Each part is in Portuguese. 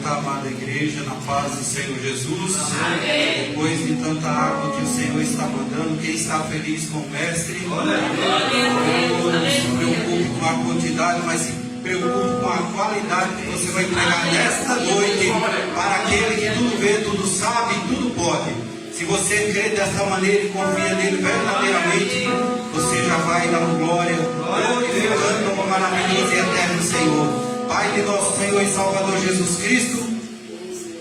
cumprimentar a amada igreja na paz do Senhor Jesus. Amém. Depois de tanta água que o Senhor está mandando, quem está feliz com o Mestre? Não se preocupe com a quantidade, mas se preocupe com a qualidade que você vai entregar nesta noite para aquele que tudo vê, tudo sabe, tudo pode. Se você crê dessa maneira e confia nele verdadeiramente, você já vai dar glória, glorificando o maravilhoso e eterno Senhor. Pai de nosso Senhor e Salvador Jesus Cristo,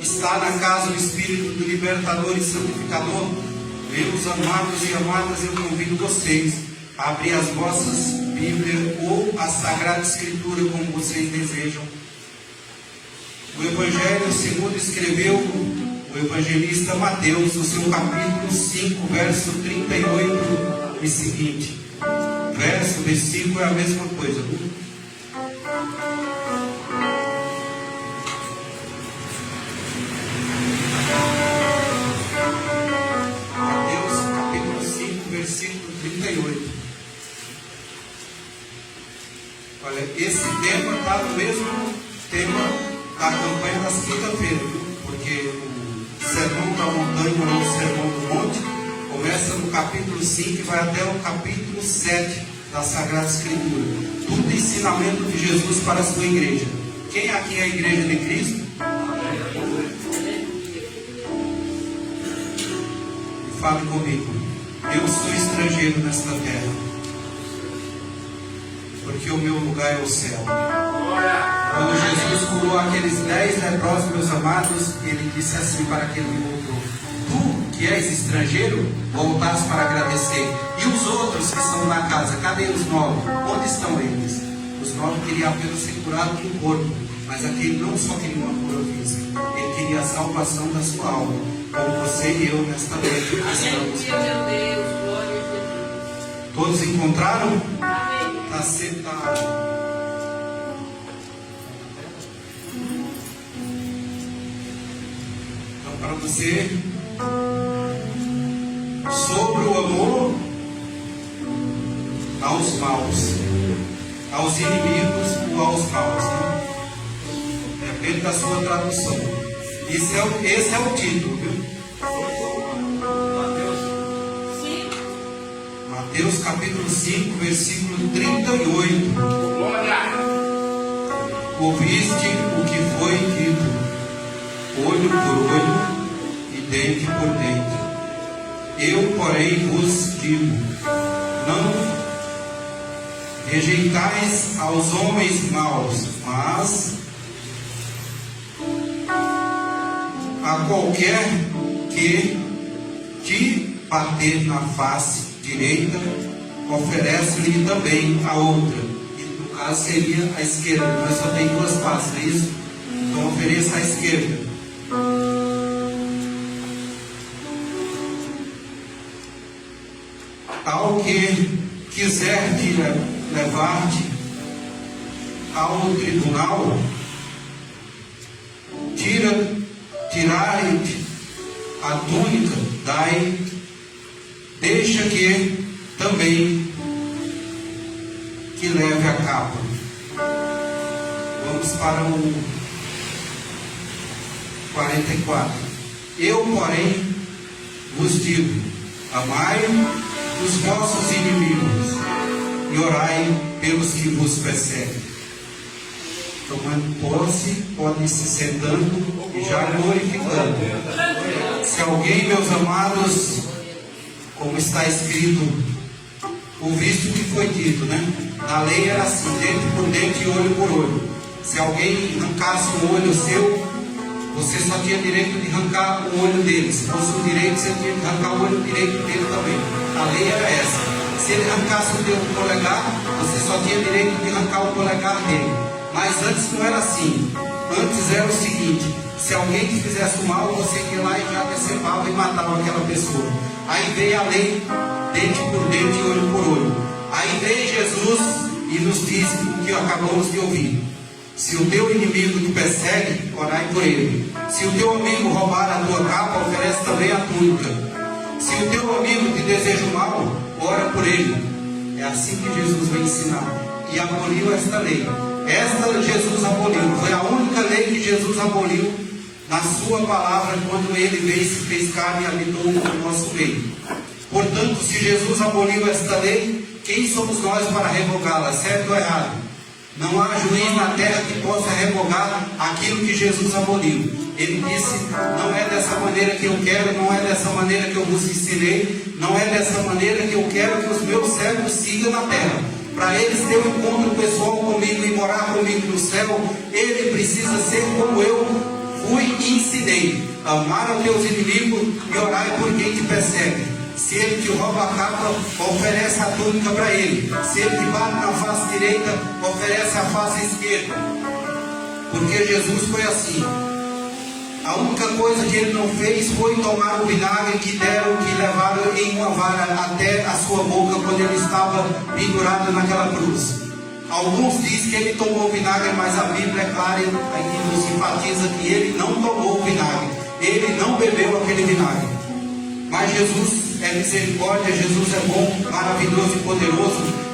está na casa do Espírito do Libertador e Santificador. Meus amados e amadas, eu convido vocês a abrir as vossas Bíblias ou a Sagrada Escritura, como vocês desejam. O Evangelho segundo escreveu o evangelista Mateus, no seu capítulo 5, verso 38 e seguinte. Versículo é a mesma coisa. Mateus capítulo 5, versículo 38. Olha, esse tema está no mesmo tema da campanha das quinta-feiras, porque o Sermão da Montanha ou o Sermão do Monte começa no capítulo 5 e vai até o capítulo 7 da Sagrada Escritura. Tudo ensinamento de Jesus para a sua igreja. Quem aqui é a igreja de Cristo? E fale comigo. Eu sou estrangeiro nesta terra, porque o meu lugar é o céu. Quando Jesus curou aqueles 10 leprosos, meus amados, ele disse assim para aquele que voltou: tu, que és estrangeiro, voltaste para agradecer. E os outros que estão na casa, cadê os 9? Onde estão eles? Os 9 queriam apenas ser curados do corpo, mas aquele não só queria uma cura física, ele queria a salvação da sua alma, como você e eu nesta noite estamos. Todos encontraram? Está sentado. Para você, sobre o amor aos maus, aos inimigos ou aos maus, né? Depende da sua tradução. Esse é o título, viu? Mateus capítulo 5, versículo 38. Ouviste o que foi dito: olho por olho e dente por dente. Eu, porém, vos digo: não rejeitais aos homens maus, mas a qualquer que te bater na face direita, oferece-lhe também a outra. E no caso seria a esquerda, mas só tem duas faces, é isso? Então ofereça a esquerda. Ao que quiser te levar-te ao tribunal, tirai-te a túnica, deixa que também que leve a capa. Vamos para o 44. Eu, porém, vos digo: amai os vossos inimigos e orai pelos que vos perseguem. Tomando posse, podem se sentando e já glorificando. Se alguém, meus amados, como está escrito, ouviste o que foi dito, né? Na lei era assim: dente por dente e olho por olho. Se alguém arrancasse um olho seu, você só tinha direito de arrancar o olho dele. Se fosse o direito, você tinha que arrancar o olho direito dele também. A lei era essa. Se ele arrancasse o teu polegar, você só tinha direito de arrancar o polegar dele. Mas antes não era assim. Antes era o seguinte: se alguém te fizesse o mal, você ia lá e já decepava e matava aquela pessoa. Aí veio a lei, dente por dente e olho por olho. Aí veio Jesus e nos diz o que acabamos de ouvir: se o teu inimigo te persegue, orai por ele. Se o teu amigo roubar a tua capa, oferece também a túnica. Se o teu amigo te deseja o mal, ora por ele. É assim que Jesus vai ensinar. E aboliu esta lei. Esta Jesus aboliu. Foi a única lei que Jesus aboliu na sua palavra, quando ele veio, se fez carne e habitou no nosso meio. Portanto, se Jesus aboliu esta lei, quem somos nós para revogá-la, certo ou errado? Não há juiz na terra que possa revogar aquilo que Jesus aboliu. Ele disse: não é dessa maneira que eu quero, não é dessa maneira que eu vos ensinei, não é dessa maneira que eu quero que os meus servos sigam na terra. Para eles ter um encontro pessoal comigo e morar comigo no céu, ele precisa ser como eu fui e ensinei: amar aos teus inimigos e orar por quem te persegue. Se ele te rouba a capa, oferece a túnica para ele. Se ele te bate na face direita, oferece a face esquerda. Porque Jesus foi assim. A única coisa que ele não fez foi tomar o vinagre que levaram em uma vara até a sua boca quando ele estava pendurado naquela cruz. Alguns dizem que ele tomou o vinagre, mas a Bíblia é clara e nos enfatiza que ele não tomou o vinagre. Ele não bebeu aquele vinagre. Mas Jesus é misericórdia, Jesus é bom, maravilhoso e poderoso.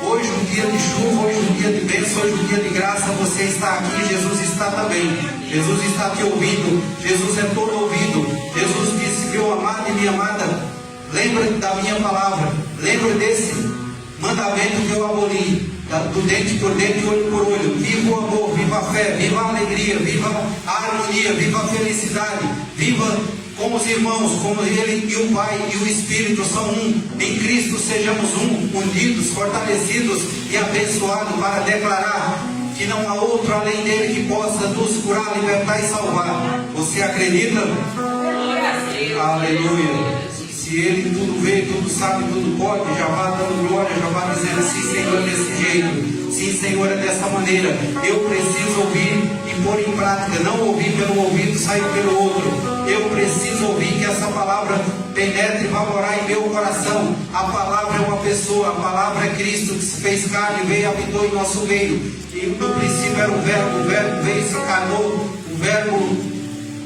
Hoje um dia de chuva, hoje um dia de bênção, hoje um dia de graça, você está aqui, Jesus está também. Jesus está te ouvindo, Jesus é todo ouvido. Jesus disse: meu amado e minha amada, lembra da minha palavra, lembra desse mandamento que eu aboli, do dente por dente, olho por olho. Viva o amor, viva a fé, viva a alegria, viva a harmonia, viva a felicidade, viva como os irmãos, como ele e o Pai e o Espírito são um. Em Cristo sejamos um, unidos, fortalecidos e abençoados para declarar que não há outro além dele que possa nos curar, libertar e salvar. Você acredita? Aleluia. Se ele tudo vê, tudo sabe, tudo pode, já vá dando glória, já vá dizendo: sim, Senhor, é desse jeito. Sim, Senhor, é dessa maneira. Eu preciso ouvir e pôr em prática. Não ouvir pelo ouvido, sair pelo outro. Eu preciso ouvir, que essa palavra penetre e vá morar em meu coração. A palavra é uma pessoa, a palavra é Cristo que se fez carne, veio e habitou em nosso meio. E no princípio era o verbo veio e se encarnou, o verbo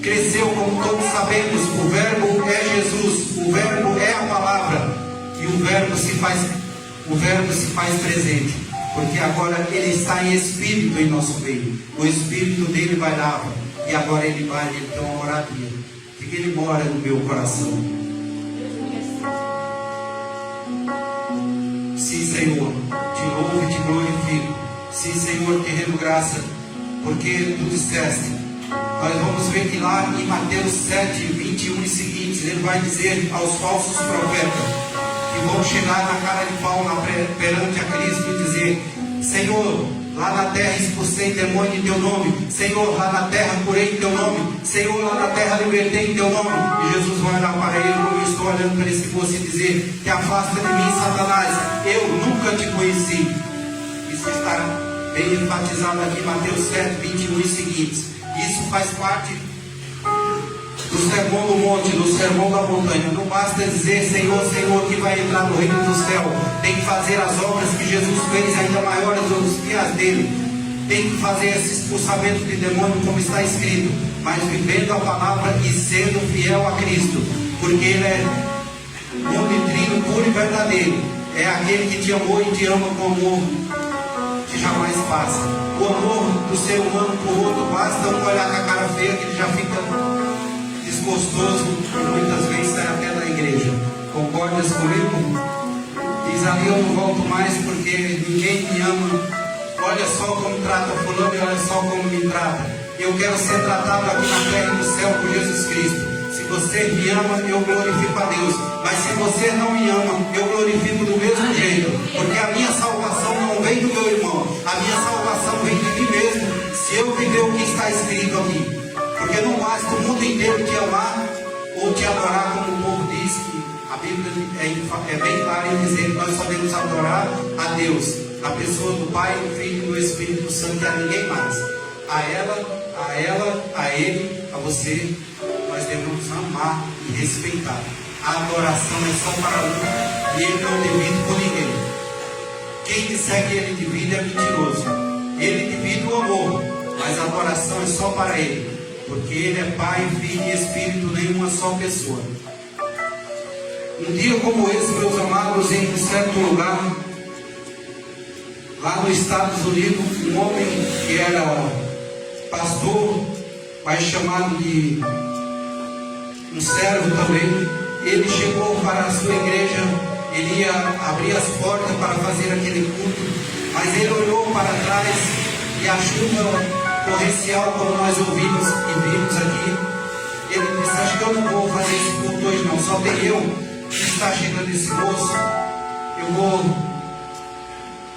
cresceu, como todos sabemos. O verbo é Jesus, o verbo é a palavra, e o verbo se faz presente, porque agora ele está em espírito em nosso meio. O espírito dele bailava, e agora ele baila, ele tem uma moradia, porque ele mora no meu coração. Sim, Senhor, te louvo e te glorifico. Sim, Senhor, te rendo graça, porque tu disseste. Nós vamos ver que lá em Mateus 7, 21 e seguintes, ele vai dizer aos falsos profetas que vão chegar na cara de pau perante a Cristo e dizer: Senhor, lá na terra expulsei demônio em teu nome. Senhor, lá na terra curei em teu nome. Senhor, lá na terra libertei em teu nome. E Jesus vai olhar para ele, como eu estou olhando para esse moço, e dizer: te afasta de mim, Satanás, eu nunca te conheci. Isso está bem enfatizado aqui em Mateus 7, 21 e seguintes. Isso faz parte do sermão do monte, do sermão da montanha. Não basta dizer: Senhor, Senhor, que vai entrar no reino do céu. Tem que fazer as obras que Jesus fez, ainda maiores do que as dele. Tem que fazer esse expulsamento de demônio, como está escrito, mas vivendo a palavra e sendo fiel a Cristo, porque ele é unitrino, puro e verdadeiro. É aquele que te amou e te ama com amor que jamais passa. O amor do ser humano por outro, basta um olhar com a cara feia que ele já fica desgostoso e muitas vezes sai até da igreja. Concordas comigo? Diz ali: eu não volto mais porque ninguém me ama. Olha só como trata fulano e olha só como me trata. Eu quero ser tratado aqui na terra e no céu por Jesus Cristo. Se você me ama, eu glorifico a Deus. Mas se você não me ama, eu glorifico do mesmo jeito. Porque a minha salvação não vem do meu irmão. A minha salvação vem de mim mesmo. Se eu viver o que está escrito aqui. Porque não basta o mundo inteiro te amar ou te adorar, como o povo diz, que a Bíblia é bem clara em dizer que nós só devemos adorar a Deus, a pessoa do Pai, do Filho e do Espírito Santo, e a ninguém mais. A ela, a ele, a você, nós devemos amar e respeitar. A adoração é só para um e ele não divide com ninguém. Quem disser que ele divide é mentiroso. Ele divide o amor, mas a adoração é só para ele, porque ele é Pai, Filho e Espírito, nenhuma só pessoa. Um dia como esse, meus amados, em um certo lugar, lá nos Estados Unidos, um homem que era pastor, mas chamado de um servo também, ele chegou para a sua igreja, ele ia abrir as portas para fazer aquele culto, mas ele olhou para trás e a chuva torrencial, como nós ouvimos e vimos aqui, ele disse: acho que eu não vou fazer esse culto hoje não, só tem eu que está chegando esse moço, eu vou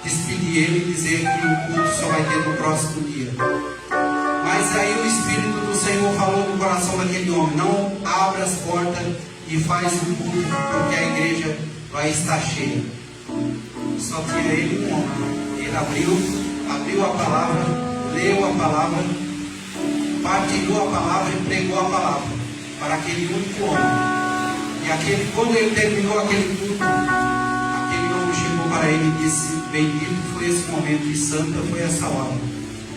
despedir ele e dizer que o culto só vai ter no próximo dia. Mas aí o Espírito do Senhor falou no coração daquele homem: não abra as portas e faz o culto, porque a igreja vai estar cheia. Só tinha ele um homem. Ele abriu a palavra, leu a palavra, partilhou a palavra e pregou a palavra para aquele único homem. E quando ele terminou aquele culto, aquele homem chegou para ele e disse: bendito foi esse momento e santa foi essa hora,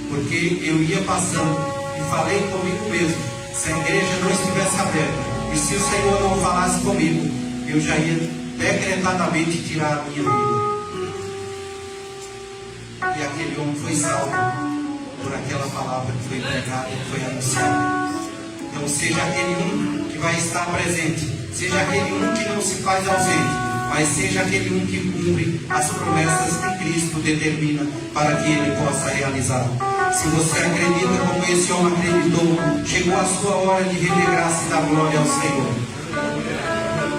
porque eu ia passando e falei comigo mesmo, se a igreja não estivesse aberta e se o Senhor não falasse comigo, eu já ia decretadamente tirar a minha vida. E aquele homem foi salvo por aquela palavra que foi pregada, que foi anunciada. Então seja aquele um que vai estar presente, seja aquele um que não se faz ausente, mas seja aquele um que cumpre as promessas que Cristo determina para que ele possa realizar. Se você acredita como esse homem acreditou, chegou a sua hora de render graça e dar glória ao Senhor.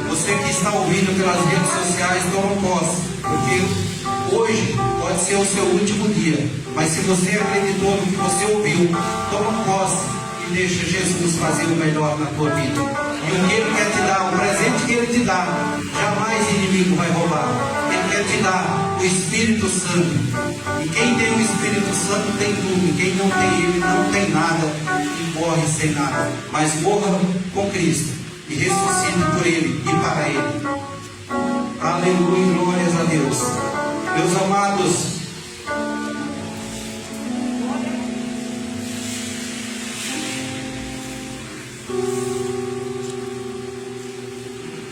Você que está ouvindo pelas redes sociais, toma posse, porque hoje pode ser o seu último dia, mas se você acreditou no que você ouviu, toma posse e deixa Jesus fazer o melhor na tua vida. E o que Ele quer te dar, o presente que Ele te dá, jamais inimigo vai roubar. Ele quer te dar o Espírito Santo. E quem tem o Espírito Santo tem tudo. Quem não tem Ele não tem nada e morre sem nada. Mas morra com Cristo e ressuscite por Ele e para Ele. Aleluia, glórias a Deus. Meus amados,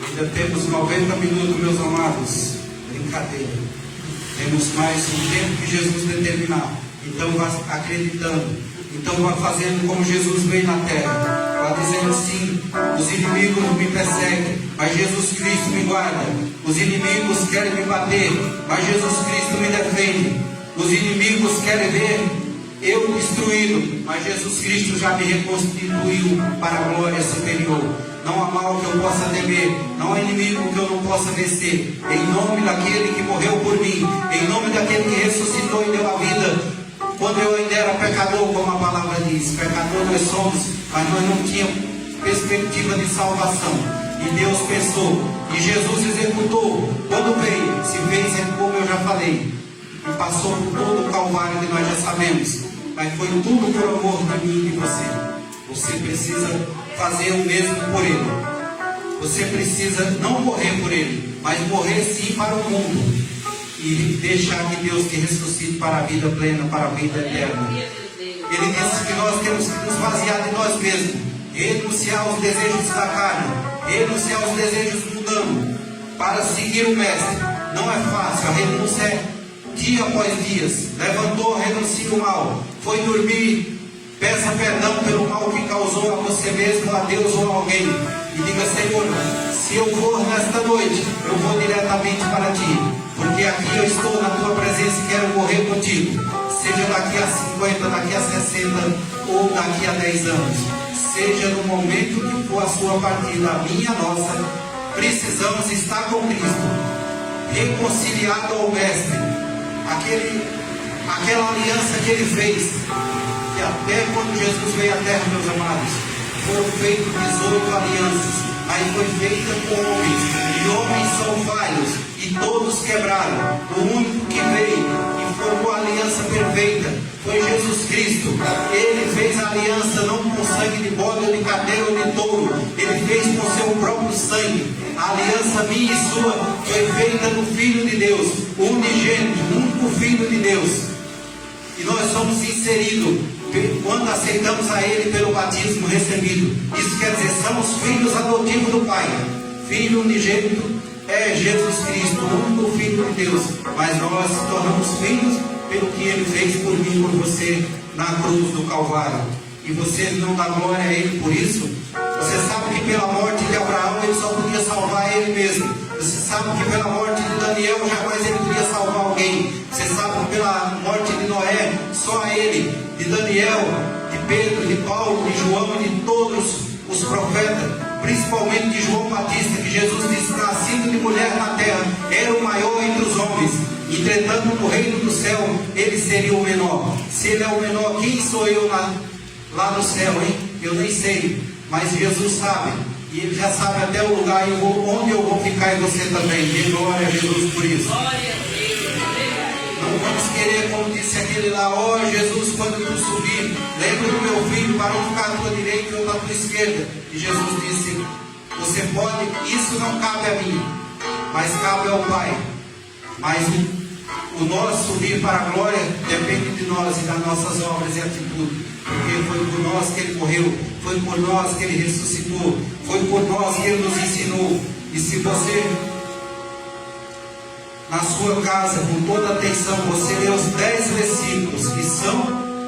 ainda temos 90 minutos, meus amados. Brincadeira. Temos mais um tempo que Jesus determinar. Então vá acreditando. Então vá fazendo como Jesus veio na terra. Vá dizendo sim. Os inimigos me perseguem, mas Jesus Cristo me guarda. Os inimigos querem me bater, mas Jesus Cristo me defende. Os inimigos querem ver eu destruído, mas Jesus Cristo já me reconstituiu para a glória superior. Não há mal que eu possa temer, não há inimigo que eu não possa vencer. Em nome daquele que morreu por mim, em nome daquele que ressuscitou e deu a vida, quando eu ainda era pecador, como a palavra diz, pecador nós somos, mas nós não tínhamos perspectiva de salvação. E Deus pensou, e Jesus executou, quando veio, se fez como eu já falei, e passou por todo o calvário que nós já sabemos, mas foi tudo por amor de mim e de você. Você precisa fazer o mesmo por Ele. Você precisa não morrer por Ele, mas morrer sim para o mundo. E deixar que Deus te ressuscite para a vida plena, para a vida eterna. Ele disse que nós temos que nos vaziar de nós mesmos, renunciar aos desejos da carne, renunciar aos desejos mundanos, para seguir o Mestre. Não é fácil, a renúncia é dia após dia. Levantou, renuncia o mal, foi dormir, peça perdão pelo mal que causou a você mesmo, a Deus ou a alguém. E diga: Senhor, se eu for nesta noite, eu vou diretamente para Ti, porque aqui eu estou na Tua presença e quero morrer contigo. Seja daqui a 50, daqui a 60 ou daqui a 10 anos. Seja no momento que for a sua partida, a minha, a nossa, precisamos estar com Cristo, reconciliado ao Mestre. Aquela aliança que Ele fez, que até quando Jesus veio à terra, meus amados, foram feitas 18 alianças, mas foi feita com homens, e homens são falhos, e todos quebraram. O único que veio e formou a aliança perfeita foi Jesus Cristo. Ele fez a aliança não com sangue de bode, ou de carneiro, ou de touro, Ele fez com seu próprio sangue. A aliança minha e sua foi feita no Filho de Deus, o unigênito, o único Filho de Deus. E nós somos inseridos quando aceitamos a Ele pelo batismo recebido. Isso quer dizer, somos filhos adotivos do Pai, Filho unigênito é Jesus Cristo, o único Filho de Deus, mas nós nos tornamos filhos pelo que Ele fez por mim e por você na cruz do Calvário. E você não dá glória a Ele por isso? Você sabe que pela morte de Abraão Ele só podia salvar Ele mesmo. Você sabe que pela morte de Daniel jamais Ele podia salvar alguém. Você sabe que pela morte de Noé, só a Ele, de Daniel, de Pedro, de Paulo, de João e de todos os profetas, principalmente de João Batista, que Jesus disse: nascido de mulher na terra, era o maior entre os homens. Entretanto, no reino do céu, ele seria o menor. Se ele é o menor, quem sou eu lá no céu, hein? Eu nem sei, mas Jesus sabe. E Ele já sabe até o lugar onde eu vou ficar, e você também. Dê glória a Jesus por isso. Não vamos querer, como disse aquele lá: ó Jesus, quando tu subir, lembra do meu filho para não ficar à tua direita ou à tua esquerda. E Jesus disse: você pode, isso não cabe a mim, mas cabe ao Pai. Mas o nosso subir para a glória depende de nós e das nossas obras e atitudes. Porque foi por nós que Ele morreu, foi por nós que Ele ressuscitou, foi por nós que Ele nos ensinou. E se você, na sua casa, com toda atenção, você lê os 10 versículos, que são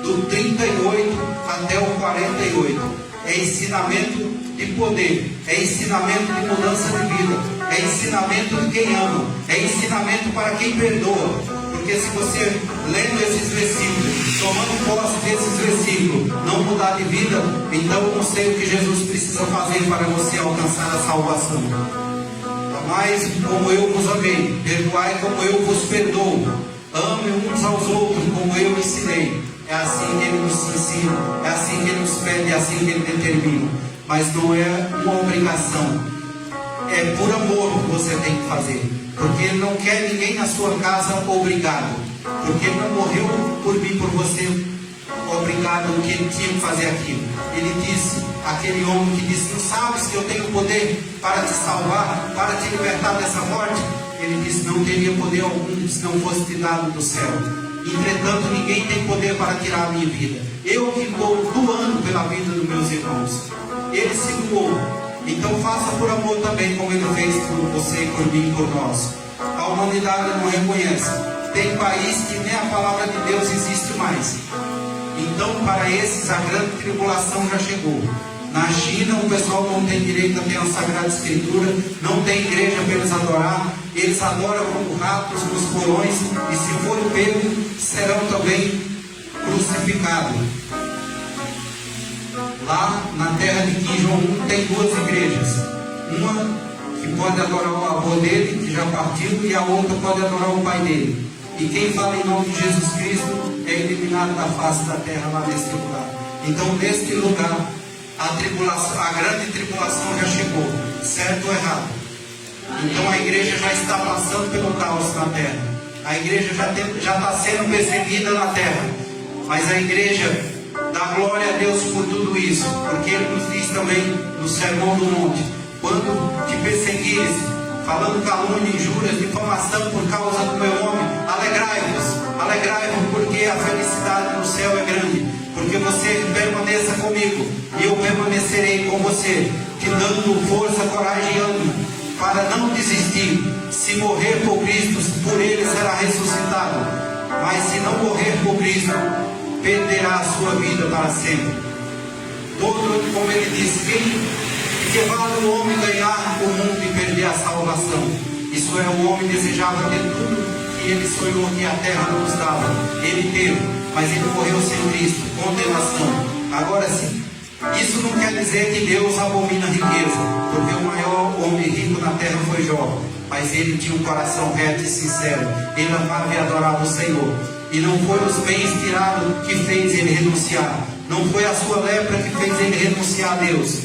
do 38 até o 48. É ensinamento de poder, é ensinamento de mudança de vida, é ensinamento de quem ama, é ensinamento para quem perdoa. Porque se você, lendo esses versículos, tomando posse desses versículos, não mudar de vida, então eu não sei o que Jesus precisa fazer para você alcançar a salvação. Amai como eu vos amei, perdoai como eu vos perdoo, ame uns aos outros como eu ensinei. É assim que Ele nos ensina, é assim que Ele nos pede, é assim que Ele determina. Mas não é uma obrigação, é por amor que você tem que fazer. Porque Ele não quer ninguém na sua casa obrigado. Porque Ele não morreu por mim, por você, obrigado no que Ele tinha que fazer aquilo. Ele disse, aquele homem que disse: não sabes que eu tenho poder para te salvar, para te libertar dessa morte? Ele disse: não teria poder algum se não fosse te dado do céu. Entretanto, ninguém tem poder para tirar a minha vida. Eu que estou doando pela vida dos meus irmãos. Ele se doou. Então faça por amor também, como Ele fez por você, por mim e por nós. A humanidade não reconhece. Tem país que nem a palavra de Deus existe mais. Então, para esses, a grande tribulação já chegou. Na China, o pessoal não tem direito a ter a Sagrada Escritura, não tem igreja para eles adorar. Eles adoram como ratos nos porões, e se forem pegos, serão também crucificados. Lá na terra de Kim Jong-un tem 2 igrejas. Uma que pode adorar o avô dele, que já partiu, e a outra pode adorar o pai dele. E quem fala em nome de Jesus Cristo é eliminado da face da terra lá nesse lugar. Então, neste lugar, a grande tribulação já chegou, certo ou errado? Então a igreja já está passando pelo caos na terra. A igreja já está sendo perseguida na terra. Mas a igreja dá glória a Deus por tudo isso, porque Ele nos diz também no Sermão do Monte: quando te perseguires, falando calúnia, injúrias, difamação por causa do meu nome, alegrai-vos, porque a felicidade no céu é grande. Porque você permaneça comigo, e eu permanecerei com você, te dando força, coragem e ânimo, para não desistir. Se morrer por Cristo, por Ele será ressuscitado. Mas se não morrer por Cristo, perderá a sua vida para sempre. Todo, como Ele disse, que vale o homem ganhar o mundo e perder a salvação. Isso é, o homem desejava ter tudo que ele sonhou que a terra não nos dava. Ele teve, mas ele morreu sem Cristo, condenação. Agora sim, isso não quer dizer que Deus abomina a riqueza, porque o maior homem rico na terra foi Jó, mas ele tinha um coração reto e sincero. Ele amava e adorava o Senhor, e não foi os bens tirados que fez ele renunciar, não foi a sua lepra que fez ele renunciar a Deus,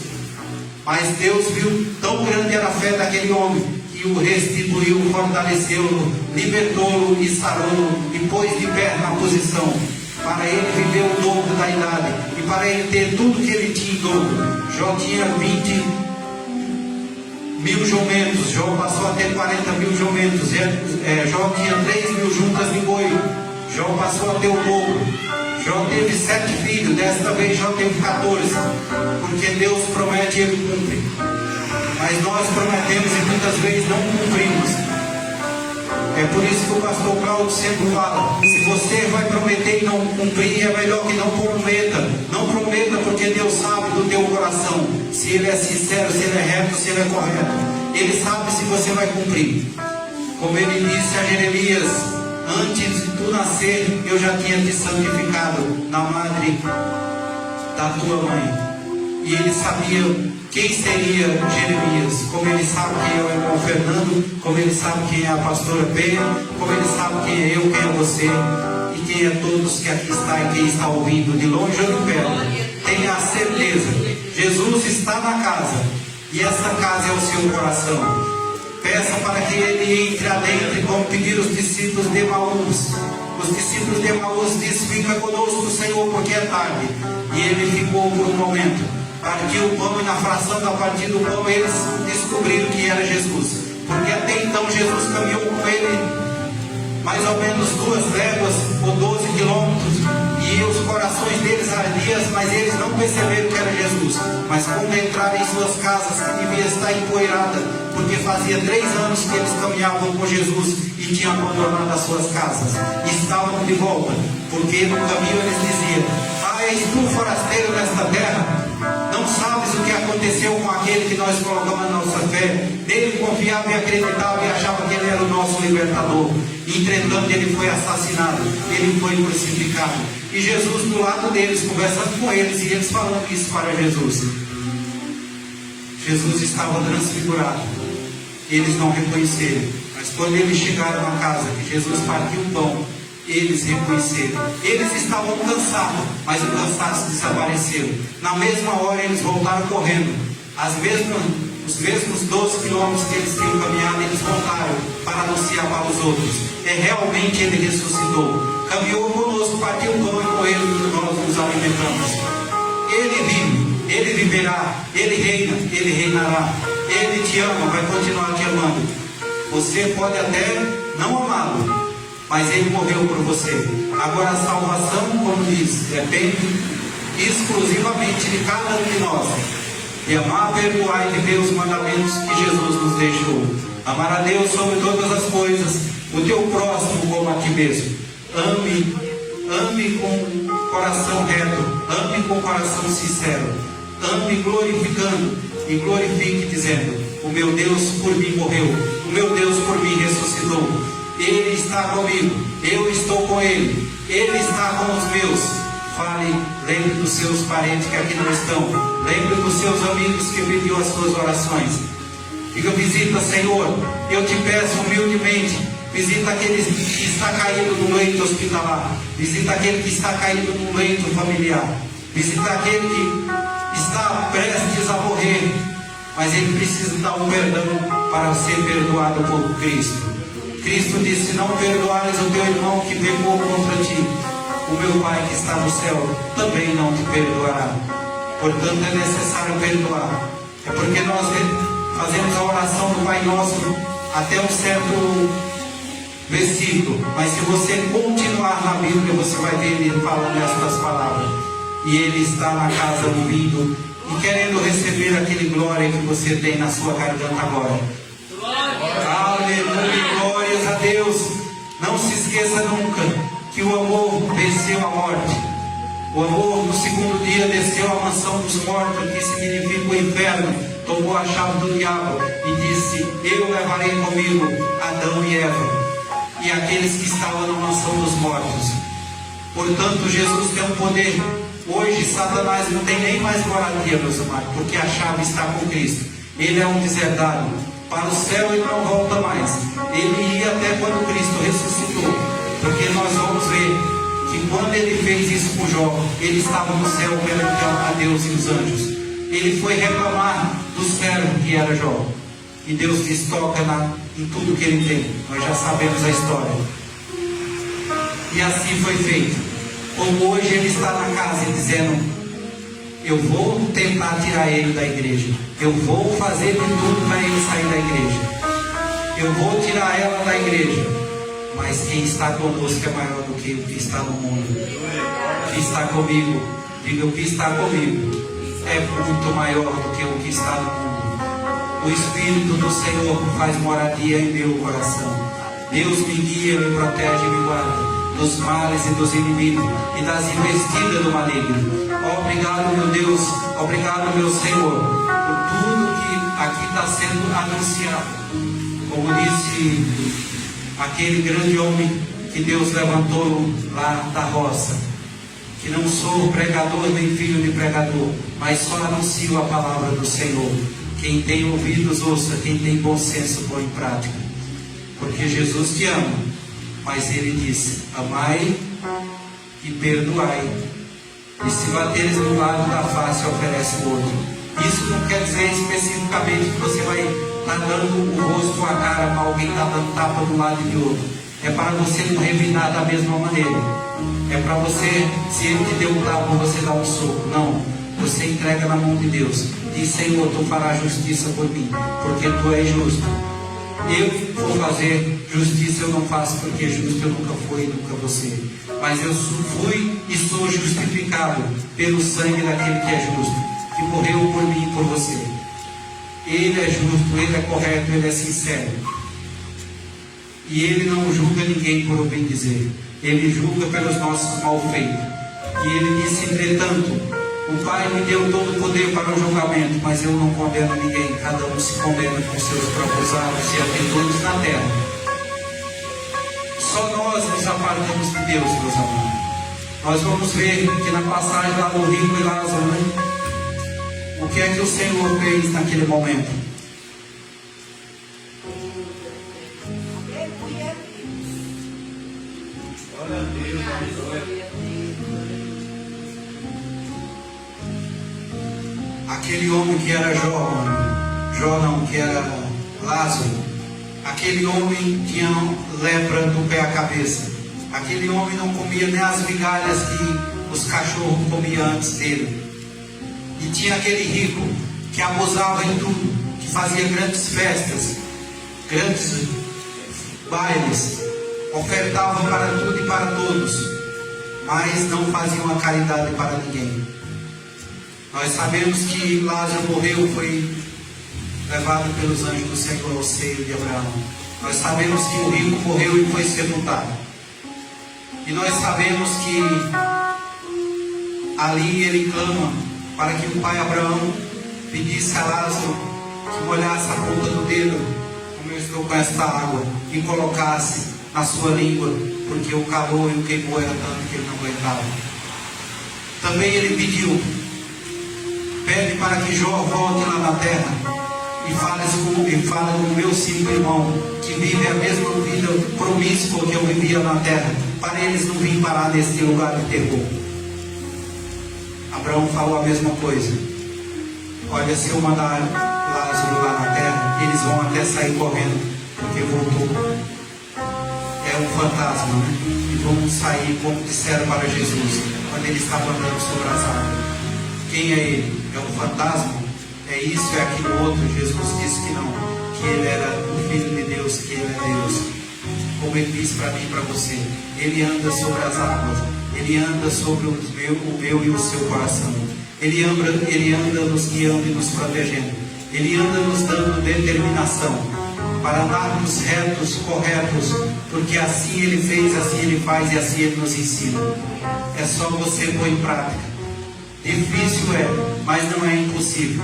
mas Deus viu tão grande era a fé daquele homem, que o restituiu, fortaleceu-o, libertou-o e sarou-o, e pôs de pé na posição, para ele viver o dobro da idade, e para ele ter tudo que ele tinha em dobro. Jó tinha 20 mil jumentos, Jó passou a ter 40 mil jumentos, Jó tinha 3 mil juntas de boi, Jó passou a ter o dobro. Jó teve 7 filhos, desta vez Jó teve 14, porque Deus promete e Ele cumpre. Mas Mas nós prometemos e muitas vezes não cumprimos. É por isso que o pastor Cláudio sempre fala: se você vai prometer e não cumprir, é melhor que não prometa. Não prometa, porque Deus sabe do teu coração, se ele é sincero, se ele é reto, se ele é correto. Ele sabe se você vai cumprir. Como ele disse a Jeremias: antes de tu nascer, eu já tinha te santificado na madre da tua mãe. E ele sabia quem seria Jeremias, como ele sabe quem é o irmão Fernando, como ele sabe quem é a pastora Penha, como ele sabe quem é eu, quem é você, e quem é todos que aqui está e quem está ouvindo, de longe ou de perto. Tenha a certeza, Jesus está na casa, e essa casa é o seu coração. Peça para que ele entre adentro, como pediram os discípulos de Emaús. Os discípulos de Emaús disseram: fica conosco, Senhor, porque é tarde. E ele ficou por um momento. Partiu o pão, e na fração da partida do pão eles descobriram que era Jesus. Porque até então Jesus caminhou com ele mais ou menos 2 léguas ou 12 quilômetros. E os corações deles ardiam, mas eles não perceberam que era Jesus. Mas quando entraram em suas casas, que devia estar empoeirada, porque fazia 3 anos que eles caminhavam com Jesus e tinham abandonado as suas casas, e estavam de volta, porque no caminho eles diziam: és tu forasteiro nesta terra? Não sabes o que aconteceu com aquele que nós colocamos na nossa fé? Nele confiava e acreditava e achava que ele era o nosso libertador. Entretanto, ele foi assassinado, ele foi crucificado. E Jesus do lado deles, conversando com eles, e eles falando isso para Jesus. Jesus estava transfigurado. Eles não reconheceram. Mas quando eles chegaram na casa, que Jesus partiu o pão, eles reconheceram. Eles estavam cansados, mas o cansaço desapareceu. Na mesma hora eles voltaram correndo. Os mesmos 12 quilômetros que eles tinham caminhado, eles voltaram para anunciar para os outros. Realmente ele ressuscitou. Caminhou conosco, partiu o pão, e com ele nós nos alimentamos. Ele vive, ele viverá, ele reina, ele reinará. Ele te ama, vai continuar te amando. Você pode até não amá-lo, mas ele morreu por você. Agora a salvação, como diz, depende exclusivamente de cada um de nós. De amar, perdoar e viver os mandamentos que Jesus nos deixou. Amar a Deus sobre todas as coisas, o teu próximo como a ti mesmo. Ame com coração reto, ame com coração sincero. Ame glorificando e glorifique dizendo: o meu Deus por mim morreu, o meu Deus por mim ressuscitou. Ele está comigo, eu estou com ele, ele está com os meus. Fale, lembre dos seus parentes que aqui não estão, lembre dos seus amigos que pediu as suas orações. Diga: visita, Senhor, eu te peço humildemente, visita aquele que está caído no leito hospitalar, visita aquele que está caído no leito familiar, visita aquele que está prestes a morrer, mas ele precisa dar um perdão para ser perdoado por Cristo. Cristo disse: se não perdoares o teu irmão que pecou contra ti, o meu Pai que está no céu também não te perdoará. Portanto, é necessário perdoar. É porque nós fazemos a oração do Pai Nosso até um certo versículo, mas se você continuar na Bíblia, você vai ver ele falando estas palavras. E ele está na casa ouvindo e querendo receber aquele glória que você tem na sua garganta agora. Aleluia, glórias a Deus. Não se esqueça nunca que o amor venceu a morte. O amor no segundo dia desceu à mansão dos mortos, que significa o inferno, tomou a chave do diabo e disse: eu levarei comigo Adão e Eva e aqueles que estavam na mansão dos mortos. Portanto, Jesus tem um poder. Hoje Satanás não tem nem mais moradia, meus amados, porque a chave está com Cristo. Ele é um deserdado. Para o céu ele não volta mais. Ele ia até quando Cristo ressuscitou. Porque nós vamos ver que quando ele fez isso com Jó, ele estava no céu perante a Deus e os anjos. Ele foi reclamar do servo que era Jó. E Deus diz: toca em tudo que ele tem. Nós já sabemos a história. E assim foi feito. Como hoje ele está na casa dizendo: eu vou tentar tirar ele da igreja, eu vou fazer de tudo para ele sair da igreja, eu vou tirar ela da igreja, mas quem está conosco é maior do que o que está no mundo. O que está comigo, diga: o que está comigo é muito maior do que o que está no mundo. O Espírito do Senhor faz moradia em meu coração. Deus me guia, me protege e me guarda dos males e dos inimigos e das investidas do maligno. Obrigado, meu Deus, obrigado, meu Senhor, por tudo que aqui está sendo anunciado. Como disse aquele grande homem que Deus levantou lá da roça, que não sou pregador nem filho de pregador, mas só anuncio a palavra do Senhor. Quem tem ouvidos, ouça, quem tem bom senso, põe em prática. Porque Jesus te ama, mas Ele disse: amai e perdoai. E se bateres no lado da face, oferece o outro. Isso não quer dizer especificamente que você vai estar dando o rosto, a cara para alguém que está dando tapa de um lado e de outro. É para você não revidar da mesma maneira. É para você, se Ele te deu um tapa, você dá um soco. Não, você entrega na mão de Deus. Diz: Senhor, Tu farás justiça por mim, porque Tu és justo. Eu vou fazer justiça, eu não faço porque justo eu nunca fui e nunca vou ser. Mas eu fui e sou justificado pelo sangue daquele que é justo, que morreu por mim e por você. Ele é justo, Ele é correto, Ele é sincero. E Ele não julga ninguém por bem dizer. Ele julga pelos nossos malfeitos. E Ele disse: entretanto, o Pai me deu todo o poder para o julgamento, mas eu não condeno ninguém. Cada um se condena com seus próprios atos e atitudes na terra. Só nós nos apartamos de Deus, meus amados. Nós vamos ver que na passagem lá do rico e Lázaro, né? O que é que o Senhor fez naquele momento? Glória a Deus, aleluia. Aquele homem que era Jó não, que era Lázaro, aquele homem tinha lepra do pé à cabeça. Aquele homem não comia nem as migalhas que os cachorros comiam antes dele. E tinha aquele rico que abusava em tudo, que fazia grandes festas, grandes bailes, ofertava para tudo e para todos, mas não fazia uma caridade para ninguém. Nós sabemos que Lázaro morreu, foi levado pelos anjos do Senhor ao seio de Abraão. Nós sabemos que o rico morreu e foi sepultado. E nós sabemos que ali ele clama para que o pai Abraão pedisse a Lázaro que molhasse a ponta do dedo, como eu estou com esta água, e colocasse na sua língua, porque o calor e o queimor era tanto que ele não aguentava. Também ele pede para que Jó volte lá na terra e fale com o meu cinco irmão, que vive a mesma vida promíscua que eu vivia na terra, para eles não virem parar nesse lugar de terror. Abraão falou a mesma coisa. Olha, se eu mandar Lázaro lá na terra, eles vão até sair correndo, porque voltou. É um fantasma, né? E vão sair, como disseram para Jesus, quando ele estava andando sobre as águas. Quem é ele? É um fantasma? É isso, é aquilo outro? Jesus disse que não, que ele era o Filho de Deus, que ele é Deus. Como ele disse para mim e para você, ele anda sobre as águas, ele anda sobre o meu e o seu coração. Ele anda nos guiando e nos protegendo. Ele anda nos dando determinação para andarmos retos, corretos, porque assim ele fez, assim ele faz e assim ele nos ensina. É só você pôr em prática. Difícil é, mas não é impossível.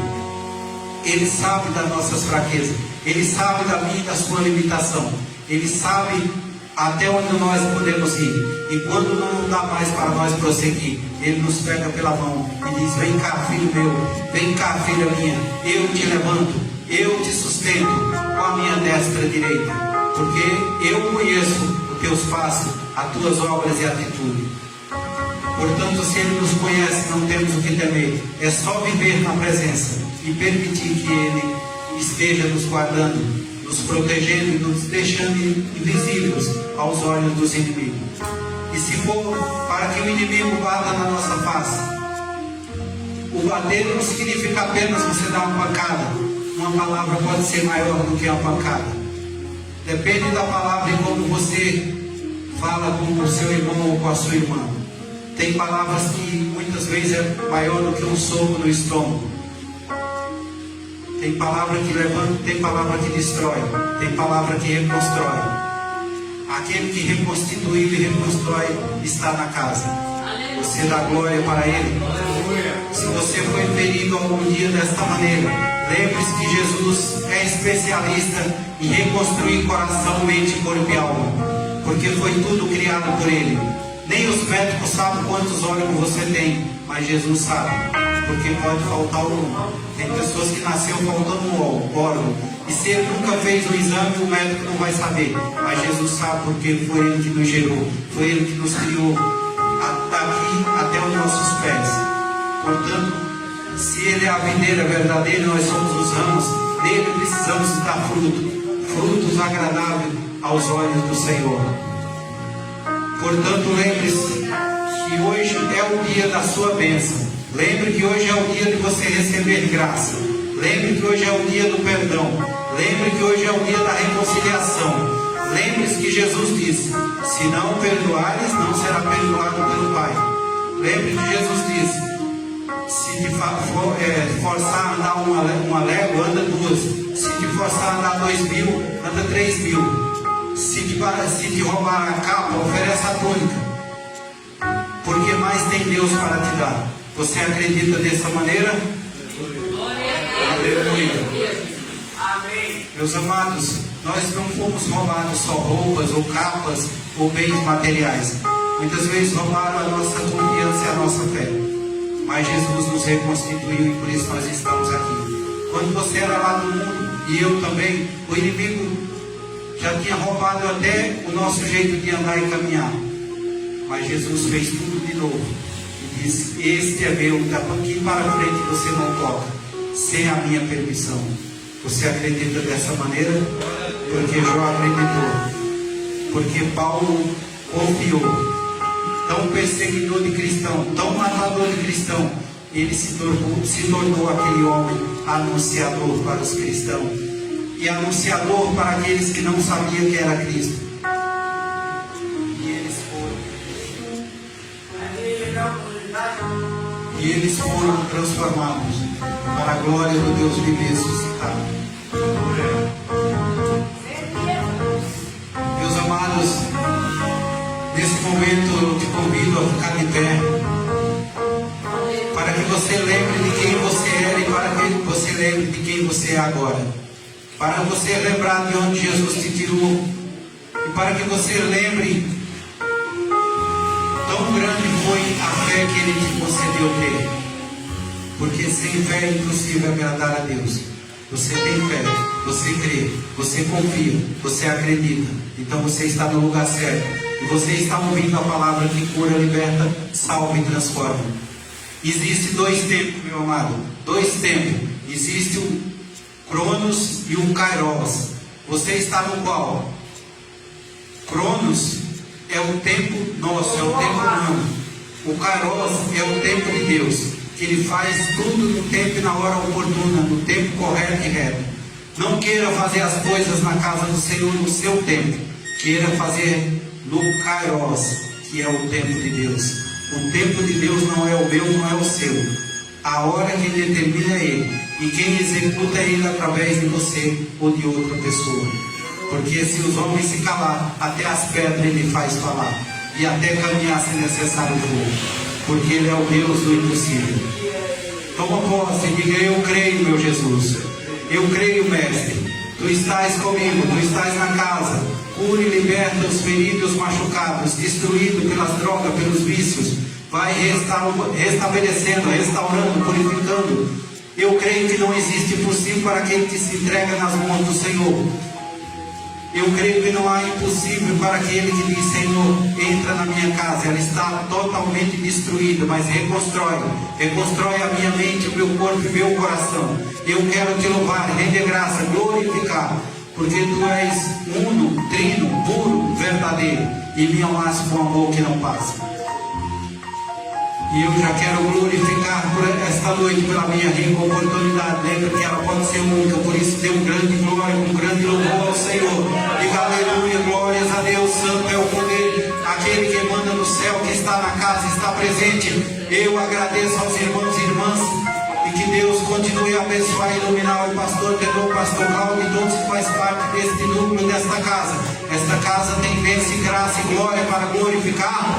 Ele sabe das nossas fraquezas. Ele sabe da minha e da sua limitação. Ele sabe até onde nós podemos ir. E quando não dá mais para nós prosseguir, Ele nos pega pela mão e diz: vem cá, filho meu, vem cá, filha minha, eu te levanto, eu te sustento com a minha destra direita, porque eu conheço os teus passos, as tuas obras e atitudes. Portanto, se Ele nos conhece, não temos o que temer. É só viver na presença e permitir que Ele esteja nos guardando, nos protegendo e nos deixando invisíveis aos olhos dos inimigos. E se for para que o inimigo bata na nossa face, o bater não significa apenas você dar uma pancada. Uma palavra pode ser maior do que uma pancada. Depende da palavra e como você fala com o seu irmão ou com a sua irmã. Tem palavras que muitas vezes é maior do que um soco no estômago. Tem palavra que levanta, tem palavra que destrói, tem palavra que reconstrói. Aquele que reconstituiu e reconstrói está na casa. Você dá glória para Ele. Se você foi ferido algum dia desta maneira, lembre-se que Jesus é especialista em reconstruir coração, mente, corpo e alma, porque foi tudo criado por Ele. Nem os médicos sabem quantos órgãos você tem, mas Jesus sabe, porque pode faltar um. Tem pessoas que nasceram faltando um órgão, e se ele nunca fez o exame, o médico não vai saber, mas Jesus sabe, porque foi Ele que nos gerou, foi Ele que nos criou daqui até os nossos pés. Portanto, se Ele é a videira verdadeira, nós somos os ramos, nele precisamos dar frutos agradáveis aos olhos do Senhor. Portanto, lembre-se que hoje é o dia da sua bênção. Lembre que hoje é o dia de você receber graça. Lembre que hoje é o dia do perdão. Lembre que hoje é o dia da reconciliação. Lembre-se que Jesus disse: se não perdoares, não será perdoado pelo Pai. Lembre que Jesus disse: se te forçar a andar uma légua, anda 2. Se te forçar a andar 2.000, anda 3.000. Se te roubar a capa, oferece a túnica. Porque mais tem Deus para te dar. Você acredita dessa maneira? Aleluia. Meus amados, nós não fomos roubados só roupas ou capas ou bens materiais. Muitas vezes roubaram a nossa confiança e a nossa fé. Mas Jesus nos reconstituiu e por isso nós estamos aqui. Quando você era lá no mundo, e eu também, o inimigo já tinha roubado até o nosso jeito de andar e caminhar. Mas Jesus fez tudo de novo. E disse: este é meu, daqui para frente você não toca, sem a minha permissão. Você acredita dessa maneira? Porque Jó acreditou. Porque Paulo confiou. Tão perseguidor de cristão, tão matador de cristão, ele se tornou aquele homem anunciador para os cristãos. E anunciador para aqueles que não sabiam que era Cristo. E eles foram transformados para a glória do Deus vivo e ressuscitado. Meus amados, nesse momento eu te convido a ficar de pé, para que você lembre de quem você era e para que você lembre de quem você é agora. Para você lembrar de onde Jesus te tirou. E para que você lembre tão grande foi a fé que Ele te concedeu ter. Porque sem fé é impossível agradar a Deus. Você tem fé, você crê, você confia, você acredita. Então você está no lugar certo. E você está ouvindo a palavra que cura, liberta, salva e transforma. Existe 2 tempos, meu amado. 2 tempos. Existe o Cronos e o Kairos. Você está no qual? Cronos é o tempo nosso, é o tempo humano. O Kairos é o tempo de Deus, que Ele faz tudo no tempo e na hora oportuna, no tempo correto e reto. Não queira fazer as coisas na casa do Senhor no seu tempo. Queira fazer no Kairos, que é o tempo de Deus. O tempo de Deus não é o meu, não é o seu. A hora que Ele determina é Ele. E quem executa é Ele através de você ou de outra pessoa. Porque se os homens se calar, até as pedras Ele faz falar. E até caminhar se necessário for. Porque Ele é o Deus do impossível. Toma posse e diga: eu creio, meu Jesus. Eu creio, Mestre. Tu estás comigo, Tu estás na casa. Cura e liberta os feridos, os machucados, destruídos pelas drogas, pelos vícios. Vai restabelecendo, restaurando, purificando. Eu creio que não existe impossível para aquele que se entrega nas mãos do Senhor. Eu creio que não há impossível para aquele que diz: Senhor, entra na minha casa. Ela está totalmente destruída, mas reconstrói a minha mente, o meu corpo e o meu coração. Eu quero te louvar, render graça, glorificar, porque Tu és uno, trino, puro, verdadeiro, e me amaste com amor que não passa. E eu já quero glorificar por esta noite pela minha rica oportunidade. Lembra que ela pode ser única, por isso dê um grande glória, um grande louvor ao Senhor. Diga aleluia, glórias a Deus, santo é o poder, aquele que manda no céu, que está na casa, está presente. Eu agradeço aos irmãos e irmãs, e que Deus continue a abençoar e iluminar o pastor Tenor, o pastor Cláudio e todos que fazem parte deste núcleo, desta casa. Esta casa tem bênção, graça e glória para glorificar.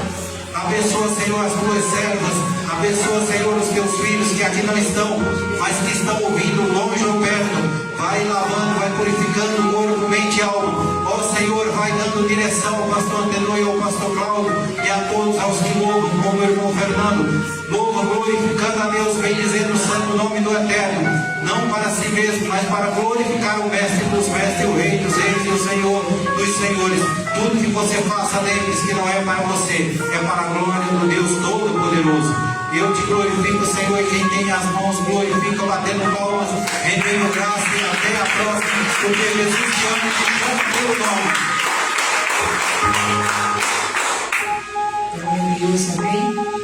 Abençoa, Senhor, as tuas servas. Abençoa, Senhor, os teus filhos que aqui não estão, mas que estão ouvindo longe ou perto. Vai lavando, vai purificando o corpo, mente e alma. Ó Senhor, vai dando direção ao pastor Antenor e ao pastor Cláudio e a todos aos que louvam, como o irmão Fernando. Louva, glorificando a Deus, bendizendo o santo nome do Eterno. Não para si mesmo, mas para glorificar o Mestre dos Mestres, o Rei dos Reis e o Senhor dos Senhores. Tudo que você faça neles que não é para você, é para a glória do Deus Todo-Poderoso. Eu te glorifico, Senhor, e quem tem as mãos glorifica, batendo palmas, rendendo graça e até a próxima, porque Jesus te ama com teu nome. Glória a Deus, amém.